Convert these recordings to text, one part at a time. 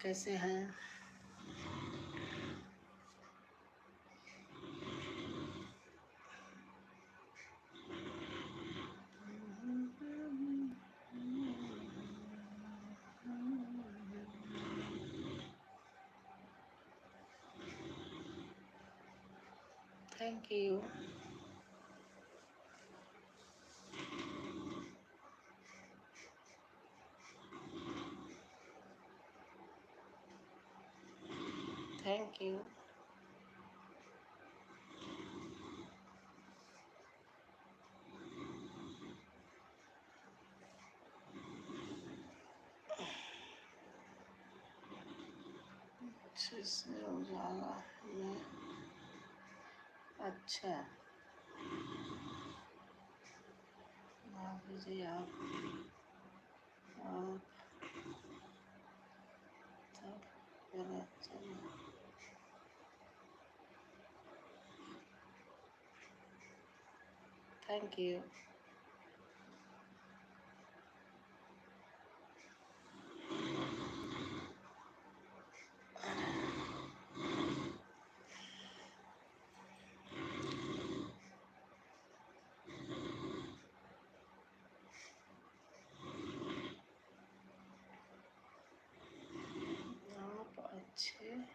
कैसे हैं? Thank you. Thank you. अच्छे से उजाला में अच्छा जी आप थैंक यू। आप अच्छे में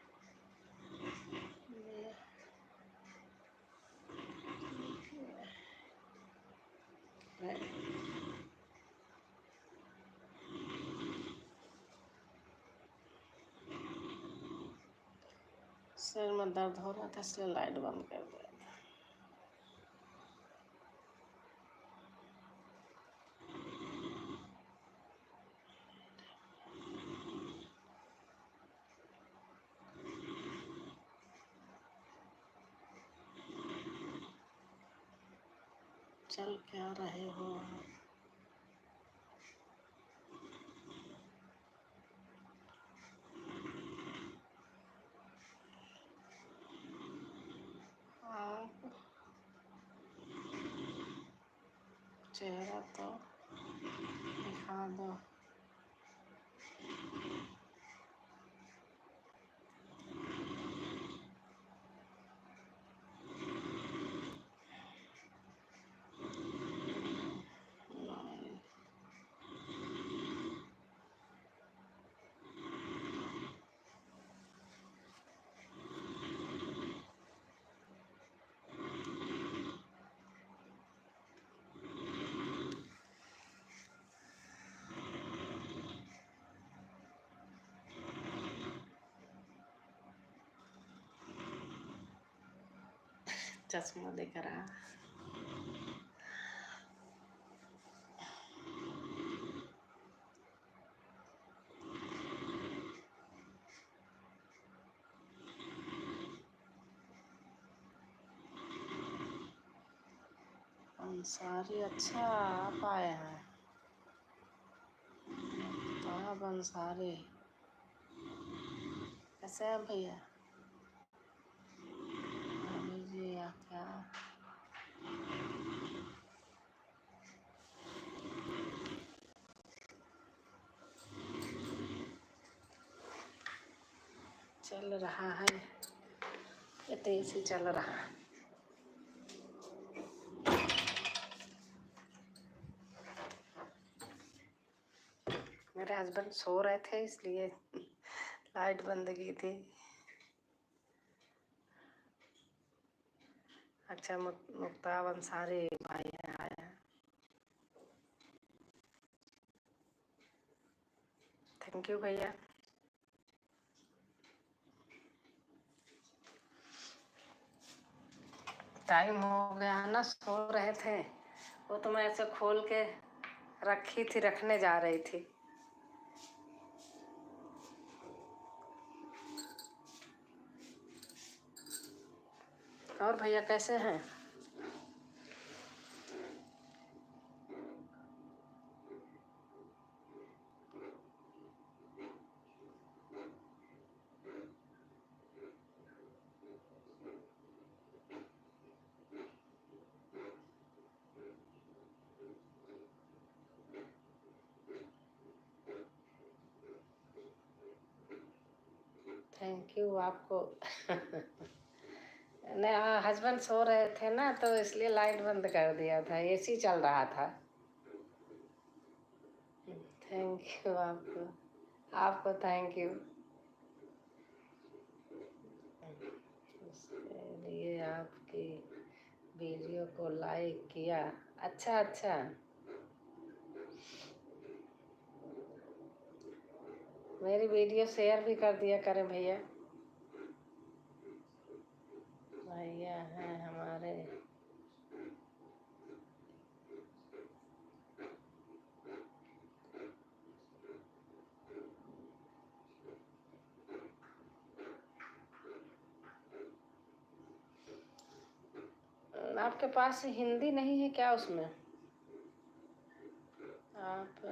सर में दर्द हो रहा था इसलिए लाइट बंद कर दिया। चल क्या रहे हो? आप चेहरा तो दिखा दो। चश्मा दिख रहा। अंसारी अच्छा आप आए हैं। ताब अंसारी कैसे हैं भैया? अभी जी या क्या? चल रहा है ये तेज ही चल रहा है। मेरे हस्बैंड सो रहे थे इसलिए लाइट बंद की थी। अच्छा मुक्ताब अंसारी भाई आए हैं। थैंक यू भैया। टाइम हो गया ना, सो रहे थे वो तो मैं ऐसे खोल के रखी थी, रखने जा रही थी। और भैया कैसे हैं? यू आपको। नहीं, हस्बैंड सो रहे थे ना, तो इसलिए लाइट बंद कर दिया था, एसी चल रहा था। थैंक यू आपको, आपको थैंक यू। उसके लिए आपकी वीडियो को लाइक किया। अच्छा अच्छा, मेरी वीडियो शेयर भी कर दिया करें भैया। भैया हैं हमारे। आपके पास हिंदी नहीं है क्या उसमें? आप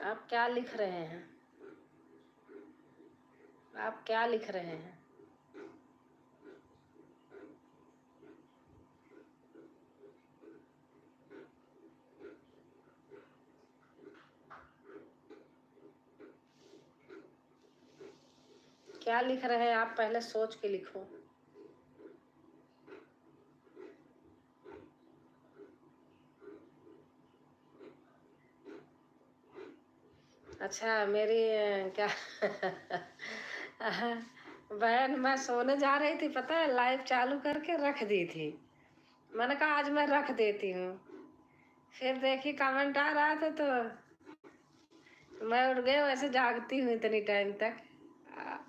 आप क्या लिख रहे हैं? आप क्या लिख रहे हैं? क्या लिख रहे हैं आप? पहले सोच के लिखो। अच्छा, मेरी क्या बहन, मैं सोने जा रही थी, पता है, लाइव चालू करके रख दी थी। मैंने कहा आज मैं रख देती हूँ, फिर देखी कमेंट आ रहा था तो मैं उठ गई। वैसे जागती हूँ इतनी टाइम तक,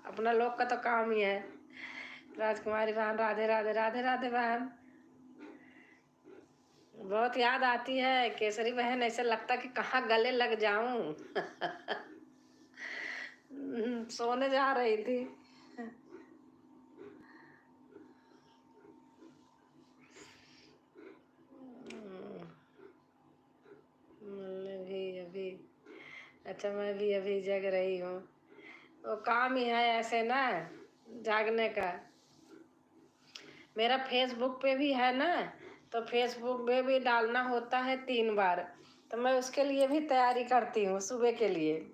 अपना लोग का तो काम ही है। राजकुमारी बहन, राधे राधे, राधे राधे बहन। बहुत याद आती है केसरी बहन, ऐसा लगता कि कहाँ गले लग जाऊं। सोने जा रही थी। मैं भी अभी, अच्छा, मैं भी अभी जग रही हूँ। वो काम ही है ऐसे ना, जागने का। मेरा फेसबुक पे भी है ना, तो फेसबुक पे भी डालना होता है 3 बार, तो मैं उसके लिए भी तैयारी करती हूँ। सुबह के लिए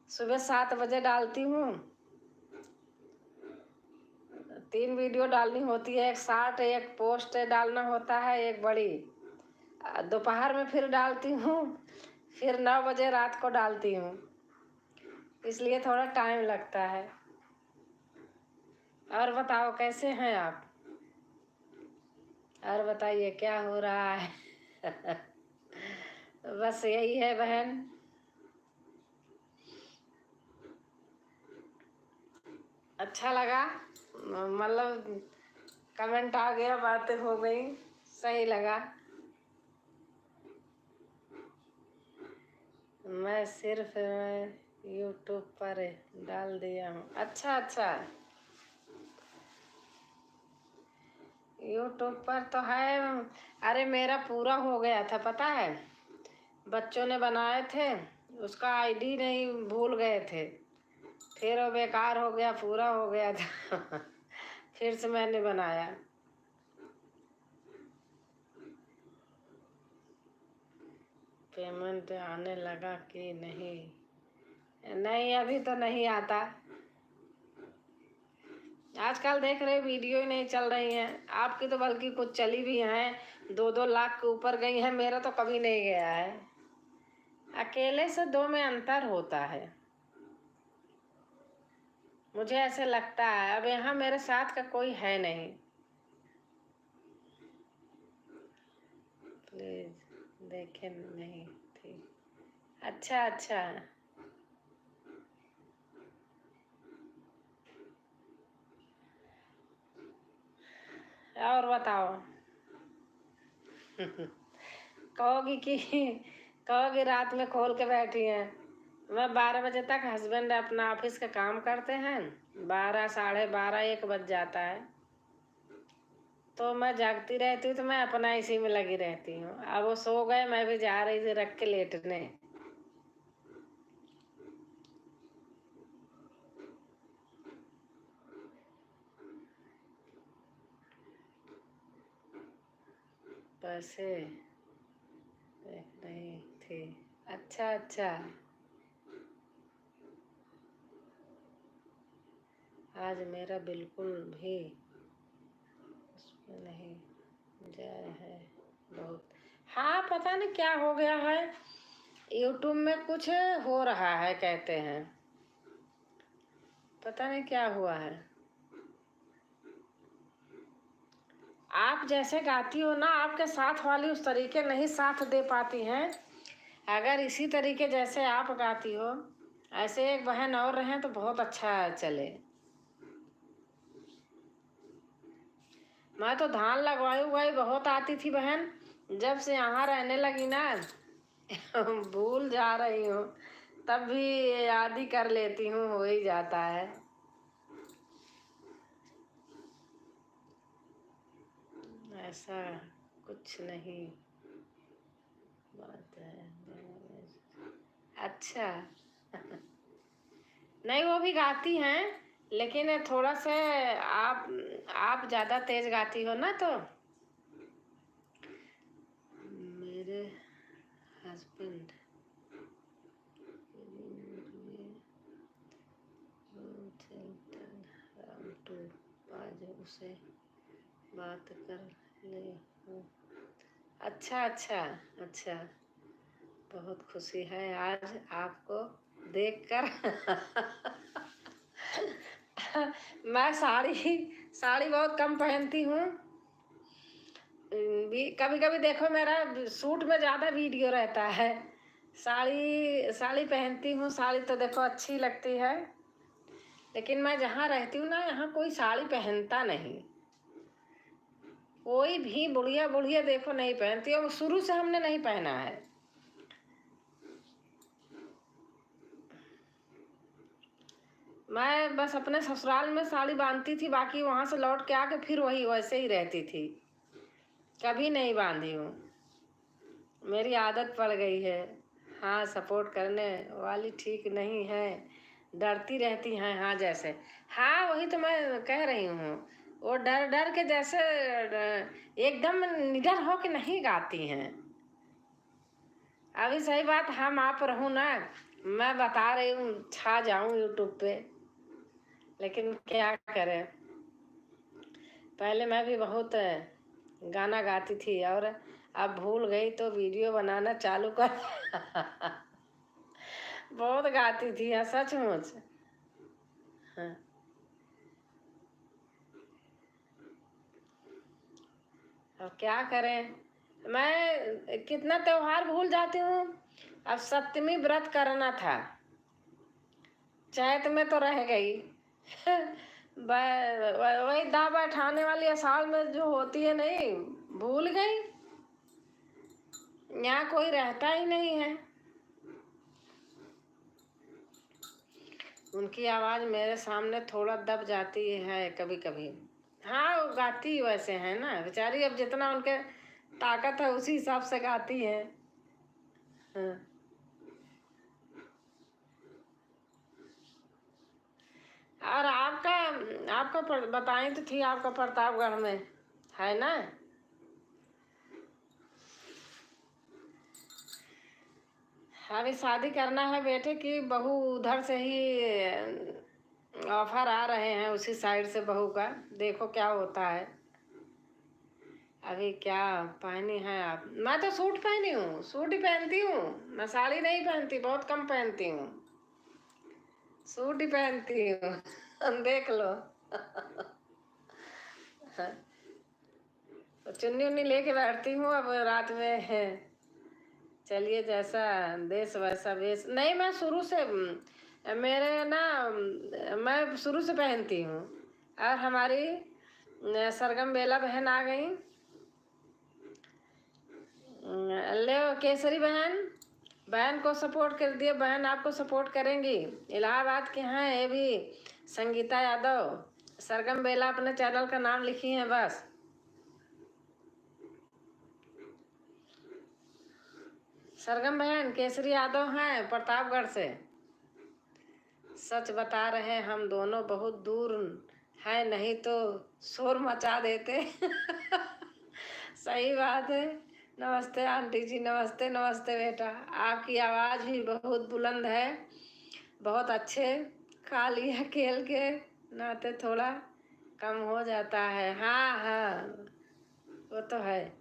सुबह 7 बजे डालती हूँ। 3 वीडियो डालनी होती है, एक शॉर्ट, एक पोस्ट डालना होता है, एक बड़ी। दोपहर में फिर डालती हूँ, फिर 9 बजे रात को डालती हूँ, इसलिए थोड़ा टाइम लगता है। और बताओ कैसे हैं आप? और बताइए क्या हो रहा है? बस यही है बहन। अच्छा लगा, मतलब कमेंट आ गया, बातें हो गई, सही लगा। मैं सिर्फ यूट्यूब पर डाल दिया हूँ। अच्छा अच्छा, यूट्यूब पर तो है। अरे मेरा पूरा हो गया था, पता है, बच्चों ने बनाए थे, उसका आईडी नहीं, भूल गए थे, फिर वो बेकार हो गया, पूरा हो गया था। फिर से मैंने बनाया। पेमेंट आने लगा कि नहीं? नहीं, अभी तो नहीं आता। आजकल देख रहे वीडियो ही नहीं चल रही हैं। आपकी तो बल्कि कुछ चली भी हैं, 2-2 लाख के ऊपर गई हैं, मेरा तो कभी नहीं गया है। अकेले से 2 में अंतर होता है, मुझे ऐसे लगता है। अब यहाँ मेरे साथ का कोई है नहीं। प्लीज देखे नहीं थी। अच्छा अच्छा, और बताओ। कहोगी कि कहोगी रात में खोल के बैठी हैं। मैं 12 बजे तक, हस्बैंड अपना ऑफिस का काम करते हैं, 12, 12:30, 1 बज जाता है, तो मैं जागती रहती हूँ, तो मैं अपना इसी में लगी रहती हूँ। अब वो सो गए, मैं भी जा रही थी रख के लेटने। वैसे देख रही थी। अच्छा अच्छा, आज मेरा बिल्कुल भी उसमें नहीं जाए है बहुत। हाँ, पता नहीं क्या हो गया है, यूट्यूब में कुछ हो रहा है कहते हैं, पता नहीं क्या हुआ है। आप जैसे गाती हो ना, आपके साथ वाली उस तरीके नहीं साथ दे पाती हैं। अगर इसी तरीके जैसे आप गाती हो, ऐसे एक बहन और रहें तो बहुत अच्छा चले। मैं तो धान लगवाई उगवाई बहुत आती थी बहन, जब से यहाँ रहने लगी ना भूल जा रही हूँ, तब भी याद ही कर लेती हूँ, हो ही जाता है। ऐसा कुछ नहीं बात है। अच्छा नहीं, वो भी गाती हैं, लेकिन थोड़ा से आप ज़्यादा तेज गाती हो ना, तो मेरे हस्बैंड टू आज उसे बात कर ले हूँ। अच्छा अच्छा अच्छा, बहुत खुशी है आज आपको देखकर मैं साड़ी बहुत कम पहनती हूँ। कभी कभी देखो मेरा सूट में ज़्यादा वीडियो रहता है। साड़ी साड़ी पहनती हूँ, साड़ी तो देखो अच्छी लगती है, लेकिन मैं जहाँ रहती हूँ ना, यहाँ कोई साड़ी पहनता नहीं। कोई भी बुढ़िया बुढ़िया देखो नहीं पहनती, और शुरू से हमने नहीं पहना है। मैं बस अपने ससुराल में साड़ी बांधती थी, बाकी वहाँ से लौट के आके फिर वही वैसे ही रहती थी, कभी नहीं बांधी हूँ। मेरी आदत पड़ गई है। हाँ, सपोर्ट करने वाली ठीक नहीं है, डरती रहती हैं। हाँ जैसे, हाँ वही तो मैं कह रही हूँ, वो डर डर के जैसे एकदम निडर हो के नहीं गाती हैं। अभी सही बात, हम आप रहूँ ना, मैं बता रही हूँ छा जाऊँ यूट्यूब पे, लेकिन क्या करें, पहले मैं भी बहुत गाना गाती थी, और अब भूल गई तो वीडियो बनाना चालू कर बहुत गाती थी, हाँ सचमुच। हाँ, अब क्या करें, मैं कितना त्योहार भूल जाती हूँ। अब सप्तमी व्रत करना था, चैत में तो रह गई वही दा बैठाने वाली अषाढ़ में जो होती है, नहीं भूल गई। यहाँ कोई रहता ही नहीं है। उनकी आवाज़ मेरे सामने थोड़ा दब जाती है कभी कभी। हाँ, वो गाती वैसे है ना बेचारी, अब जितना उनके ताकत है उसी हिसाब से गाती है। हाँ। और आपका आपका बताई तो थी, आपका प्रतापगढ़ में है ना। अभी शादी करना है बेटे की, बहू उधर से ही ऑफर आ रहे हैं, उसी साइड से बहू का, देखो क्या होता है। अभी क्या पहनी है आप? मैं तो सूट पहनी हूँ, सूट ही पहनती हूँ, मैं साड़ी नहीं पहनती, बहुत कम पहनती हूँ, सूट ही पहनती हूँ देख लो तो चुन्नी उन्नी लेके बैठती हूँ अब रात में है। चलिए, जैसा देश वैसा वेश। नहीं, मैं शुरू से मेरे ना मैं शुरू से पहनती हूँ। और हमारी सरगम बेला बहन आ गई, ले केसरी बहन, बहन को सपोर्ट कर दिए, बहन आपको सपोर्ट करेंगी। इलाहाबाद के हैं ये भी, संगीता यादव, सरगम बेला अपने चैनल का नाम लिखी है बस। सरगम बहन केसरी यादव हैं प्रतापगढ़ से। सच बता रहे, हम दोनों बहुत दूर हैं, नहीं तो शोर मचा देते सही बात है। नमस्ते आंटी जी, नमस्ते नमस्ते बेटा। आपकी आवाज़ भी बहुत बुलंद है। बहुत अच्छे। खा लिया खेल के नाते थोड़ा कम हो जाता है। हाँ हाँ, वो तो है।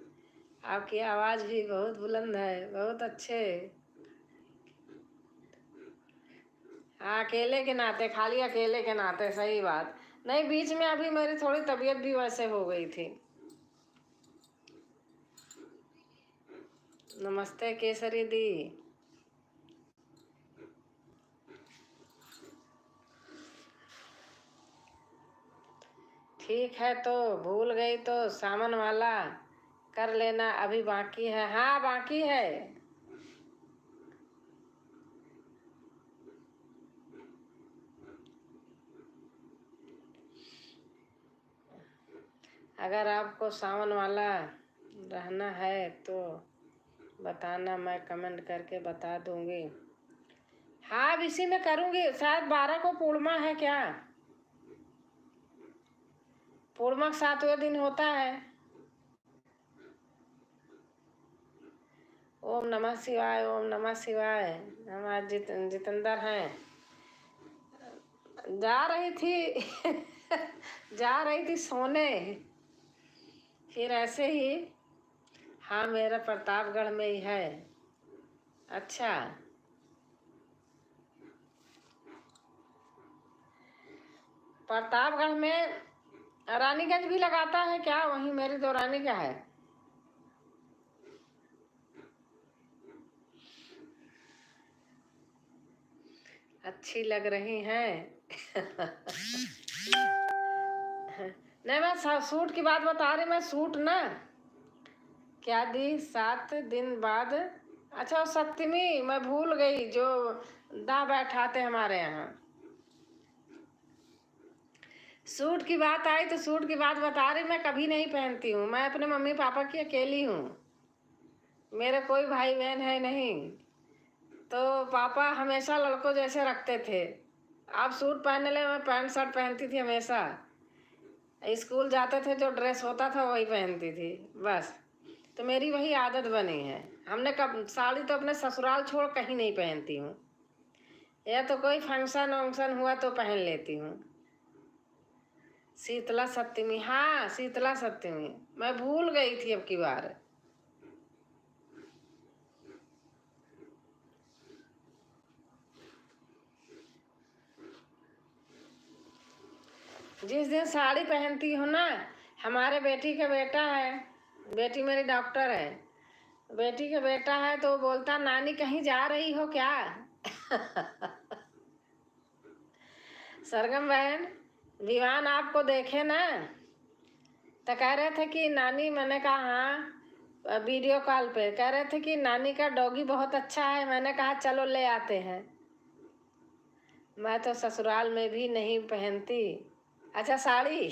आपकी आवाज़ भी बहुत बुलंद है, बहुत अच्छे। हाँ, अकेले के नाते, खाली अकेले के नाते, सही बात। नहीं, बीच में अभी मेरी थोड़ी तबीयत भी वैसे हो गई थी। नमस्ते केसरी दी। ठीक है, तो भूल गई तो सामान वाला कर लेना, अभी बाकी है। हाँ, बाकी है। अगर आपको सावन वाला रहना है तो बताना, मैं कमेंट करके बता दूंगी। हाँ, अब इसी में करूंगी। शायद 12 को पूर्णिमा है क्या? पूर्णिमा 7वें दिन होता है। ओम नमः शिवाय, ओम नमः शिवाय। हमारे जितेंद्र हैं। जा रही थी जा रही थी सोने, फिर ऐसे ही। हाँ, मेरा प्रतापगढ़ में ही है। अच्छा, प्रतापगढ़ में रानीगंज भी लगाता है क्या? वहीं मेरी तो रानी का है। अच्छी लग रही हैं नहीं, मैं सूट की बात बता रही। मैं सूट ना क्या दी 7 दिन बाद। अच्छा, वो सप्तमी मैं भूल गई, जो दा बैठाते हमारे यहाँ। सूट की बात आई तो सूट की बात बता रही। मैं कभी नहीं पहनती हूँ। मैं अपने मम्मी पापा की अकेली हूँ। मेरे कोई भाई बहन है नहीं। तो पापा हमेशा लड़कों जैसे रखते थे। आप सूट पहनने लगे, मैं पैंट शर्ट पहनती थी हमेशा। स्कूल जाते थे, जो ड्रेस होता था वही पहनती थी बस। तो मेरी वही आदत बनी है। हमने कब साड़ी तो अपने ससुराल छोड़ कहीं नहीं पहनती हूँ। या तो कोई फंक्शन वंक्शन हुआ तो पहन लेती हूँ। शीतला सप्तमी, हाँ शीतला सप्तमी मैं भूल गई थी अब की बार। जिस दिन साड़ी पहनती हूँ ना, हमारे बेटी का बेटा है, बेटी मेरी डॉक्टर है, बेटी का बेटा है, तो बोलता नानी कहीं जा रही हो क्या सरगम बहन, विवान आपको देखे ना तो कह रहे थे कि नानी, मैंने कहा हाँ, वीडियो कॉल पे कह रहे थे कि नानी का डॉगी बहुत अच्छा है। मैंने कहा चलो ले आते हैं। मैं तो ससुराल में भी नहीं पहनती। अच्छा, साड़ी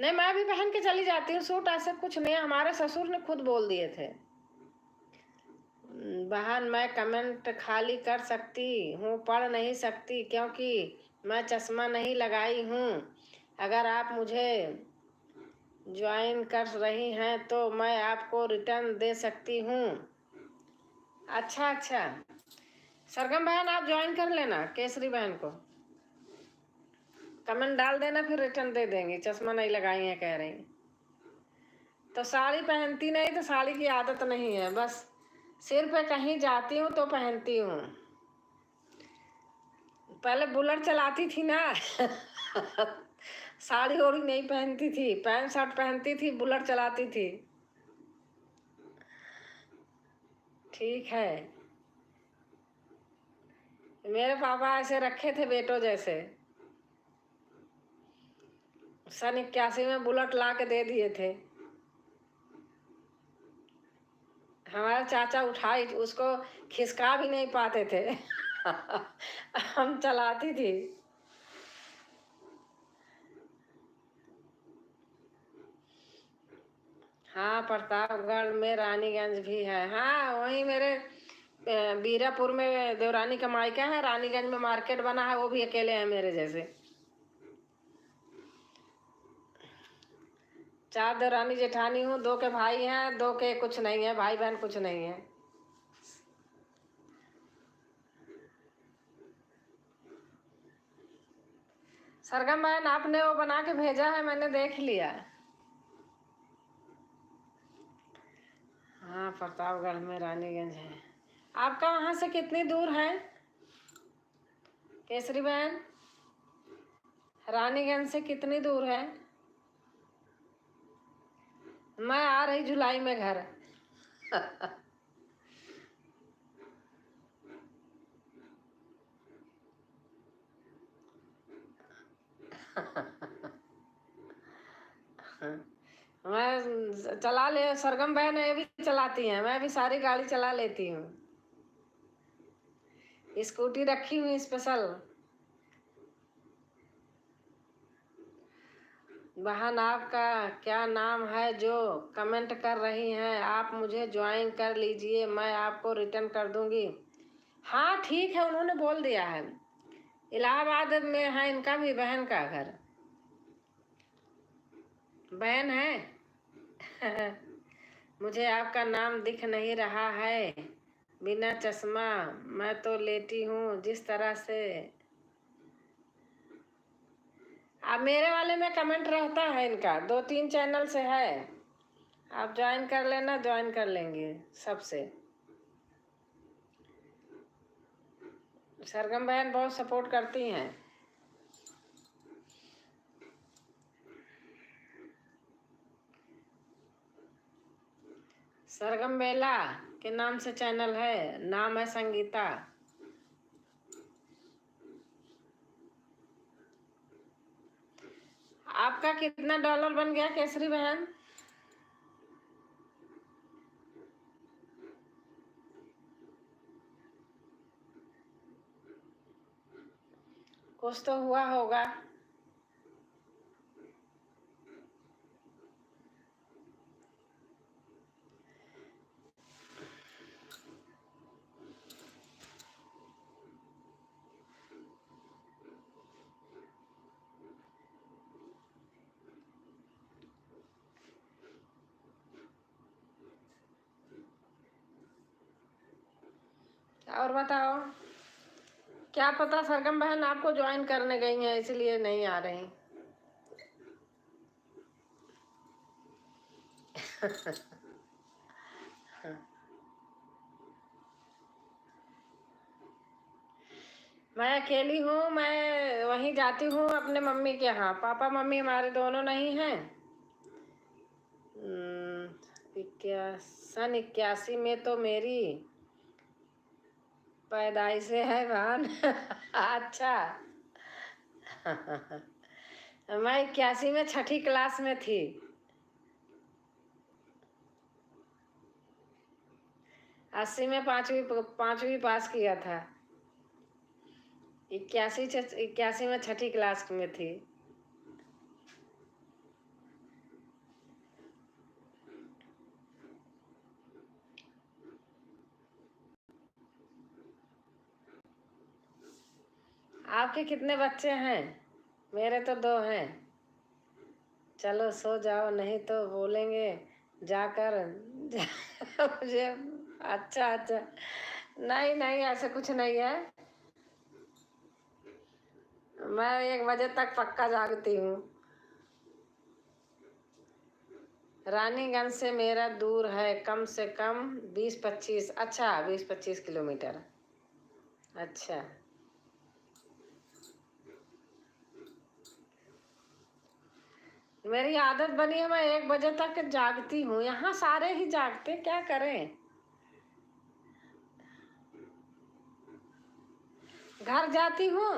नहीं, मैं भी पहन के चली जाती हूँ सूट, ऐसा कुछ नहीं। हमारे ससुर ने खुद बोल दिए थे। बहन, मैं कमेंट खाली कर सकती हूँ, पढ़ नहीं सकती क्योंकि मैं चश्मा नहीं लगाई हूँ। अगर आप मुझे ज्वाइन कर रही हैं तो मैं आपको रिटर्न दे सकती हूँ। अच्छा अच्छा, सरगम बहन आप ज्वाइन कर लेना केसरी बहन को। कमेंट डाल देना, फिर रिटर्न दे देंगे। चश्मा नहीं लगाई है कह रही। तो साड़ी पहनती नहीं, तो साड़ी की आदत नहीं है, बस सिर पे कहीं जाती हूँ तो पहनती हूँ। पहले बुलेट चलाती थी ना साड़ी ओड़ी नहीं पहनती थी, पैंट शर्ट पहनती थी, बुलेट चलाती थी। ठीक है। मेरे पापा ऐसे रखे थे बेटों जैसे। 81 में बुलेट ला के दे दिए थे। हमारे चाचा उठाई, उसको खिसका भी नहीं पाते थे हम चलाती थी। हाँ, प्रतापगढ़ में रानीगंज भी है। हाँ, वहीं मेरे बीरापुर में देवरानी का मायका है। रानीगंज में मार्केट बना है, वो भी अकेले हैं मेरे जैसे। 4 देवरानी जेठानी हूँ, 2 के भाई हैं, 2 के कुछ नहीं है, भाई बहन कुछ नहीं है। सरगम बहन आपने वो बना के भेजा है, मैंने देख लिया। हाँ, प्रतापगढ़ में रानीगंज है। आपका वहाँ से कितनी दूर है केसरी बहन? रानीगंज से कितनी दूर है? मैं आ रही जुलाई में घर। मैं चला ले, सरगम बहन ये भी चलाती हैं, मैं भी सारी गाड़ी चला लेती हूँ। स्कूटी रखी हुई स्पेशल। बहन आपका क्या नाम है जो कमेंट कर रही हैं? आप मुझे ज्वाइन कर लीजिए, मैं आपको रिटर्न कर दूंगी। हाँ ठीक है, उन्होंने बोल दिया है। इलाहाबाद में है इनका भी बहन का घर। बहन है। मुझे आपका नाम दिख नहीं रहा है बिना चश्मा, मैं तो लेटी हूँ जिस तरह से। अब मेरे वाले में कमेंट रहता है इनका, 2-3 चैनल से है। आप ज्वाइन कर लेना, ज्वाइन कर लेंगे सबसे। सरगम बहन बहुत सपोर्ट करती हैं। सरगम बेला के नाम से चैनल है, नाम है संगीता। आपका कितना डॉलर बन गया केसरी बहन? कुछ तो हुआ होगा। और बताओ, क्या पता सरगम बहन आपको ज्वाइन करने गई हैं इसलिए नहीं आ रही। मैं अकेली हूँ, मैं वहीं जाती हूँ अपने मम्मी के यहाँ। पापा मम्मी हमारे दोनों नहीं हैं। 81 में तो मेरी पैदाइश है बहन। अच्छा। मैं 81 में 6ठी क्लास में थी। 80 में पांचवी पास किया था। 81 में 6ठी क्लास में थी। आपके कितने बच्चे हैं? मेरे तो 2 हैं। चलो सो जाओ, नहीं तो बोलेंगे जाकर। मुझे। अच्छा अच्छा, नहीं नहीं ऐसा कुछ नहीं है। मैं 1 बजे तक पक्का जागती हूँ। रानीगंज से मेरा दूर है कम से कम 20-25। अच्छा, 20-25 किलोमीटर। अच्छा, मेरी आदत बनी है, मैं 1 बजे तक जागती हूँ। यहाँ सारे ही जागते, क्या करें। घर जाती हूँ,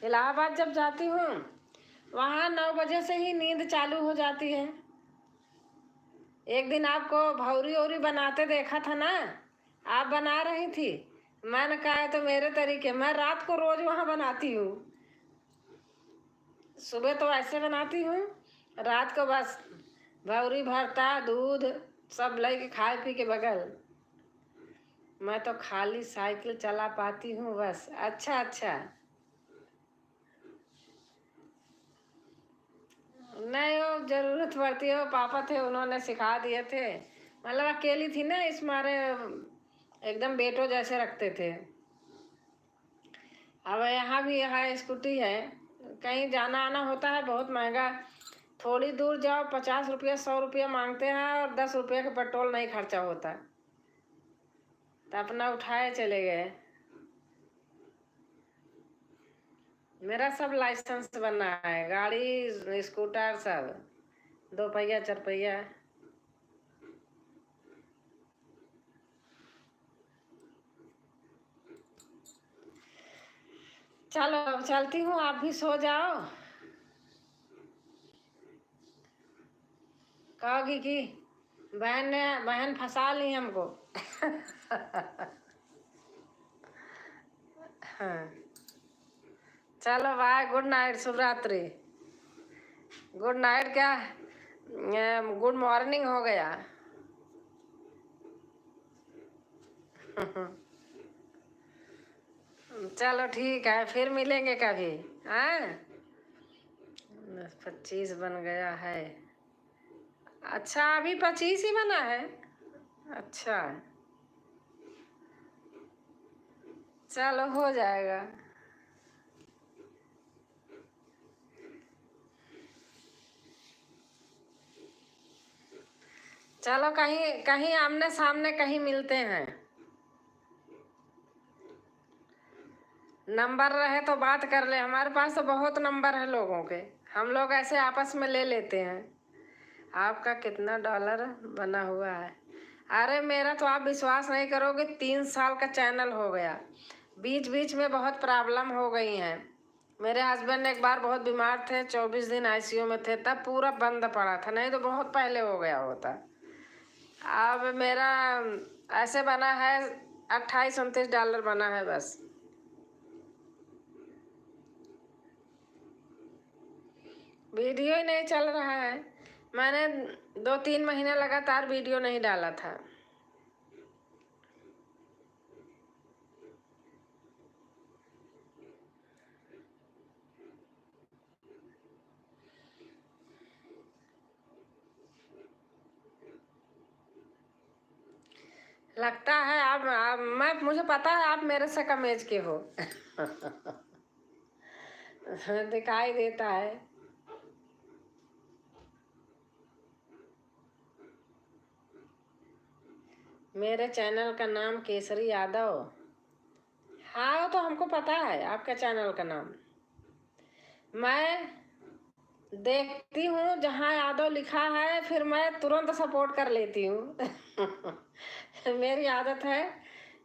इलाहाबाद जब जाती हूँ वहाँ 9 बजे से ही नींद चालू हो जाती है। एक दिन आपको भौरी औरी बनाते देखा था ना, आप बना रही थी। मैंने कहा तो मेरे तरीके, मैं रात को रोज वहाँ बनाती हूँ। सुबह तो ऐसे बनाती हूँ, रात को बस भौरी भरता दूध सब लेके खाए पी के बगल। मैं तो खाली साइकिल चला पाती हूँ बस। अच्छा अच्छा, नहीं वो बहुत जरूरत पड़ती है। वो पापा थे, उन्होंने सिखा दिए थे। मतलब अकेली थी ना, इस मारे एकदम बेटो जैसे रखते थे। अब यहाँ भी यहाँ स्कूटी है, कहीं जाना आना होता है बहुत महंगा। थोड़ी दूर जाओ 50 रुपया 100 रुपया मांगते हैं और 10 रुपये का पेट्रोल नहीं खर्चा होता, तो अपना उठाए चले गए। मेरा सब लाइसेंस बना है, गाड़ी स्कूटर सब, 2 पहिया 4 पहिया। चलो अब चलती हूँ, आप भी सो जाओ। कहोगी कि बहन फंसा ली हमको। हाँ, चलो बाय, गुड नाइट, शुभ रात्रि। गुड नाइट क्या, गुड मॉर्निंग हो गया। चलो ठीक है, फिर मिलेंगे कभी। हाँ, 25 बन गया है। अच्छा, अभी 25 ही बना है। अच्छा, चलो हो जाएगा। चलो कहीं कहीं आमने सामने कहीं मिलते हैं। नंबर रहे तो बात कर ले, हमारे पास तो बहुत नंबर है लोगों के, हम लोग ऐसे आपस में ले लेते हैं। आपका कितना डॉलर बना हुआ है? अरे मेरा तो आप विश्वास नहीं करोगे, 3 साल का चैनल हो गया। बीच बीच में बहुत प्रॉब्लम हो गई हैं। मेरे हस्बैंड एक बार बहुत बीमार थे, 24 दिन आईसीयू में थे, तब पूरा बंद पड़ा था, नहीं तो बहुत पहले हो गया होता। अब मेरा ऐसे बना है, 28-29 डॉलर बना है बस। वीडियो ही नहीं चल रहा है। मैंने 2-3 महीने लगातार वीडियो नहीं डाला था। लगता है आप मैं मुझे पता है आप मेरे से कम एज के हो। दिखाई देता है। मेरे चैनल का नाम केसरी यादव। हाँ, वो तो हमको पता है आपका चैनल का नाम। मैं देखती हूँ जहाँ यादव लिखा है, फिर मैं तुरंत सपोर्ट कर लेती हूँ। मेरी आदत है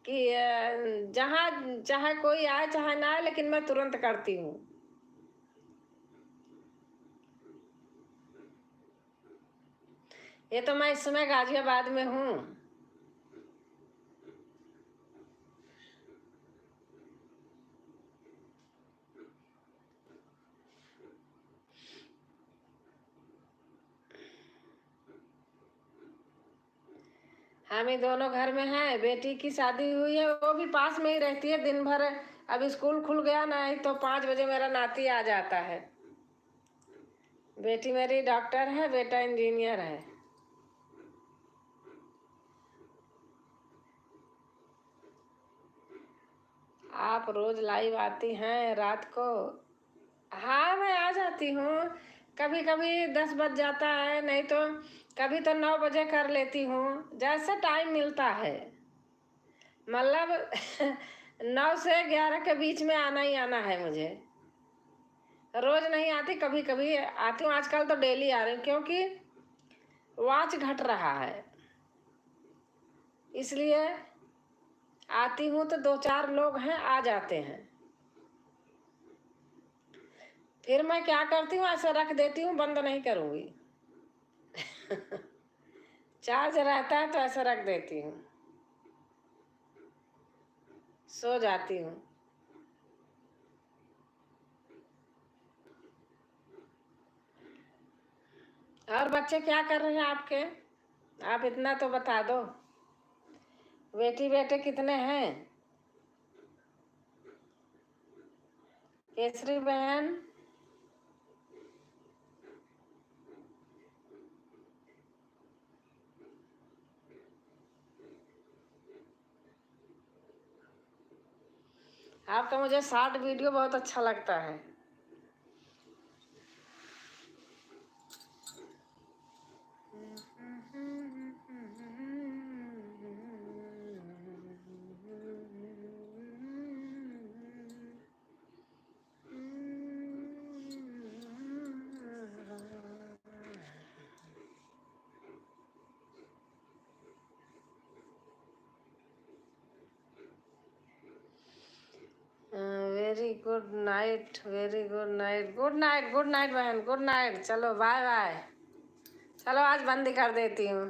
कि जहाँ चाहे कोई आए चाहे ना आए, लेकिन मैं तुरंत करती हूँ। ये तो मैं इस समय गाजियाबाद में हूँ। हम ही दोनों घर में हैं। बेटी की शादी हुई है, वो भी पास में ही रहती है दिन भर। अब स्कूल खुल गया ना, ही तो 5 बजे मेरा नाती आ जाता है। बेटी मेरी डॉक्टर है, बेटा इंजीनियर है। आप रोज लाइव आती हैं रात को? हाँ, मैं आ जाती हूँ। कभी कभी 10 बज जाता है, नहीं तो कभी तो 9 बजे कर लेती हूँ, जैसे टाइम मिलता है। मतलब 9 से 11 के बीच में आना ही आना है मुझे। रोज नहीं आती, कभी कभी आती हूँ। आजकल तो डेली आ रही हूँ, क्योंकि वॉच घट रहा है, इसलिए आती हूँ तो 2-4 लोग हैं आ जाते हैं। फिर मैं क्या करती हूँ, ऐसे रख देती हूँ, बंद नहीं करूँगी। चार्ज रहता है तो ऐसे रख देती हूँ, सो जाती हूँ। और बच्चे क्या कर रहे हैं आपके? आप इतना तो बता दो। बेटी बेटे कितने हैं? केसरी बहन आपका मुझे शॉर्ट वीडियो बहुत अच्छा लगता है। Very good night, very good night, good night, good night बहन, गुड नाइट। चलो बाय बाय। चलो आज बंद कर देती हूँ।